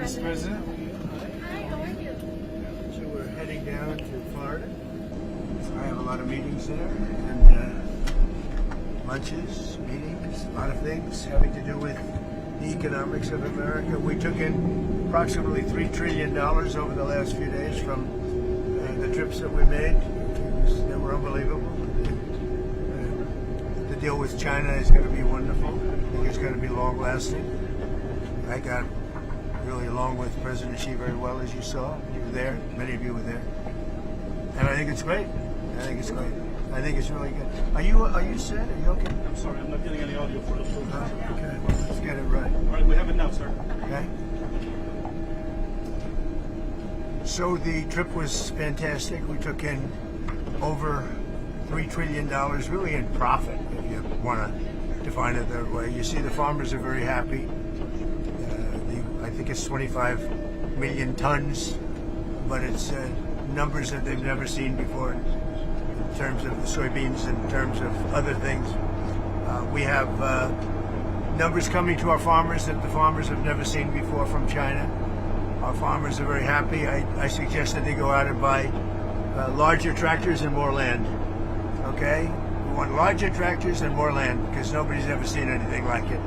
Mr. President. Hi, how are you? So we're heading down to Florida. I have a lot of meetings there and lunches, meetings, a lot of things having to do with the economics of America. We took in approximately $3 trillion over the last few days from the trips that we made. They were unbelievable. The deal with China is going to be wonderful. I think it's going to be long lasting. I got really along with President Xi very well, as you saw. You were there. Many of you were there. And I think it's great. I think it's great. I think it's really good. Are you set? Are you okay? I'm sorry, I'm not getting any audio for us. Okay, well, let's get it right. All right, we have it now, sir. Okay. So the trip was fantastic. We took in over $3 trillion, really in profit, if you want to define it that way. You see the farmers are very happy. I think it's 25 million tons, but it's numbers that they've never seen before in terms of the soybeans, in terms of other things. We have numbers coming to our farmers that the farmers have never seen before from China. Our farmers are very happy. I suggest that they go out and buy larger tractors and more land. Okay? We want larger tractors and more land because nobody's ever seen anything like it.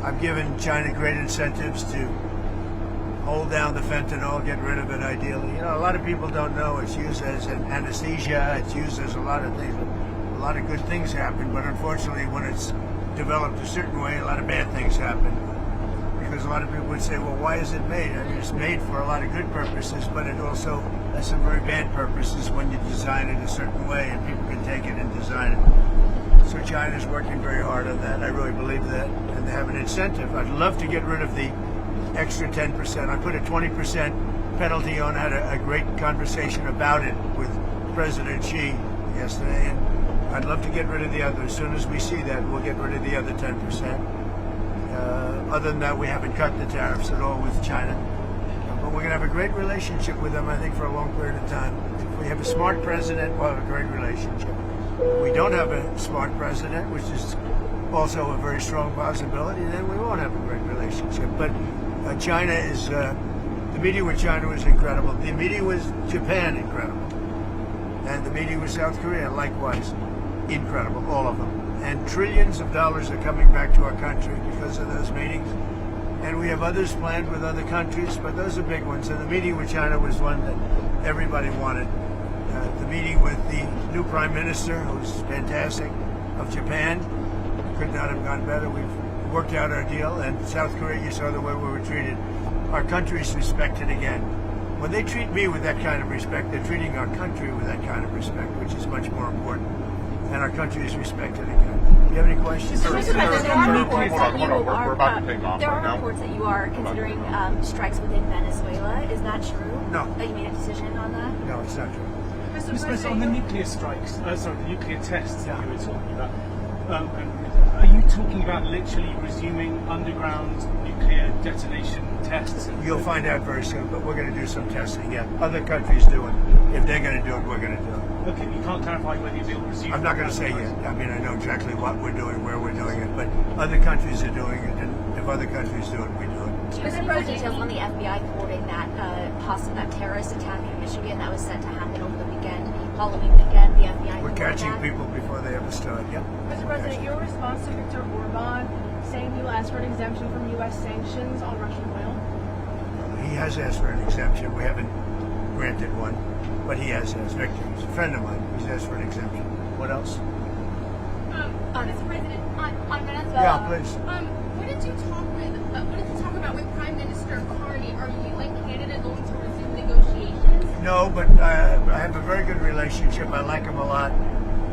I've given China great incentives to hold down the fentanyl, get rid of it ideally. You know, a lot of people don't know it's used as an anesthesia, it's used as a lot of things. A lot of good things happen, but unfortunately when it's developed a certain way, a lot of bad things happen. Because a lot of people would say, well, why is it made? I mean, it's made for a lot of good purposes, but it also has some very bad purposes when you design it a certain way and people can take it and design it. So China's working very hard on that. I really believe that. And they have an incentive. I'd love to get rid of the extra 10%. I put a 20% penalty on. I had a great conversation about it with President Xi yesterday. And I'd love to get rid of the other. As soon as we see that, we'll get rid of the other 10%. Other than that, we haven't cut the tariffs at all with China. But we're going to have a great relationship with them, I think, for a long period of time. If we have a smart president, we'll have a great relationship. If we don't have a smart president, which is also a very strong possibility, then we won't have a great relationship. But China is, the meeting with China was incredible. The meeting with Japan, incredible. And the meeting with South Korea, likewise, incredible, all of them. And trillions of dollars are coming back to our country because of those meetings. And we have others planned with other countries, but those are big ones. And the meeting with China was one that everybody wanted. The meeting with the new Prime Minister, who's fantastic, of Japan, could not have gone better. We've worked out our deal. And South Korea, you saw the way we were treated. Our country's respected again. When they treat me with that kind of respect, they're treating our country with that kind of respect, which is much more important. And our country is respected again. Do you have any questions? There are reports that you are considering strikes within Venezuela. Is that true? No. That you made a decision on that? No, it's not true. Mr. President, on the nuclear strikes, the nuclear tests that you were talking about, are you talking about literally resuming underground nuclear detonation tests? You'll find out very soon, but we're going to do some testing, yeah. Other countries do it. If they're going to do it, we're going to do it. Okay, you can't clarify whether you'll resume. I'm not going to say yet. I mean, I know exactly what we're doing, where we're doing it, but other countries are doing it, and if other countries do it, we do it. Mr. President, details on the FBI thwarting that that terrorist attack in Michigan that was set to happen over the weekend, Halloween weekend. The FBI. We're catching people before they ever start. Yeah. Mr. President, your response to Viktor Orban saying he'll ask for an exemption from U.S. sanctions on Russian oil? He has asked for an exemption. We haven't granted one, but he has asked. Victor, he's a friend of mine. He's asked for an exemption. What else? Mr. President, on Venezuela. Yeah, please. What did you talk about with Prime Minister Carney? Are you and Canada going to resume negotiations? No, but I have a very good relationship. I like him a lot.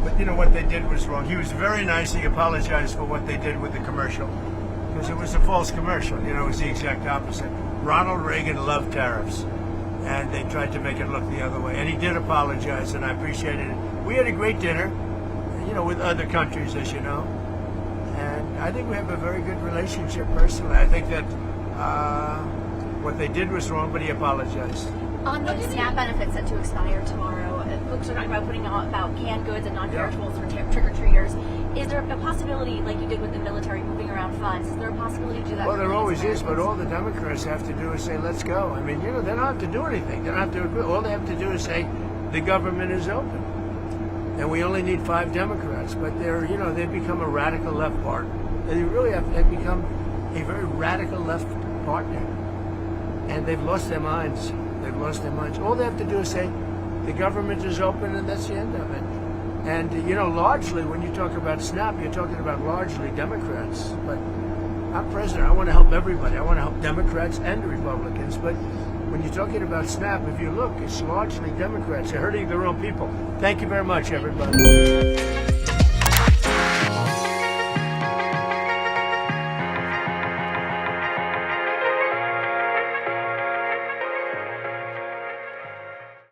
But you know what they did was wrong. He was very nice. He apologized for what they did with the commercial because it was a false commercial. You know, it was the exact opposite. Ronald Reagan loved tariffs, and they tried to make it look the other way. And he did apologize, and I appreciated it. We had a great dinner, you know, with other countries, as you know. And I think we have a very good relationship personally. I think that what they did was wrong, but he apologized. On the SNAP benefits set to expire tomorrow, folks are talking about putting out about canned goods and non-perishables for trick-or-treaters. Is there a possibility, like you did with the military moving around funds, is there a possibility to do that? Well, for there always is, Americans? but all the Democrats have to do is say, let's go. I mean, you know, they don't have to do anything. They don't have to agree. All they have to do is say, the government is open. And we only need 5 Democrats. But they're, you know, they've become a radical left part. They really have, they've become a very radical left partner. And they've lost their minds. They've lost their minds. All they have to do is say, the government is open, and that's the end of it. And, you know, largely, when you talk about SNAP, you're talking about largely Democrats. But I'm president. I want to help everybody. I want to help Democrats and Republicans. But when you're talking about SNAP, if you look, it's largely Democrats. They're hurting their own people. Thank you very much, everybody.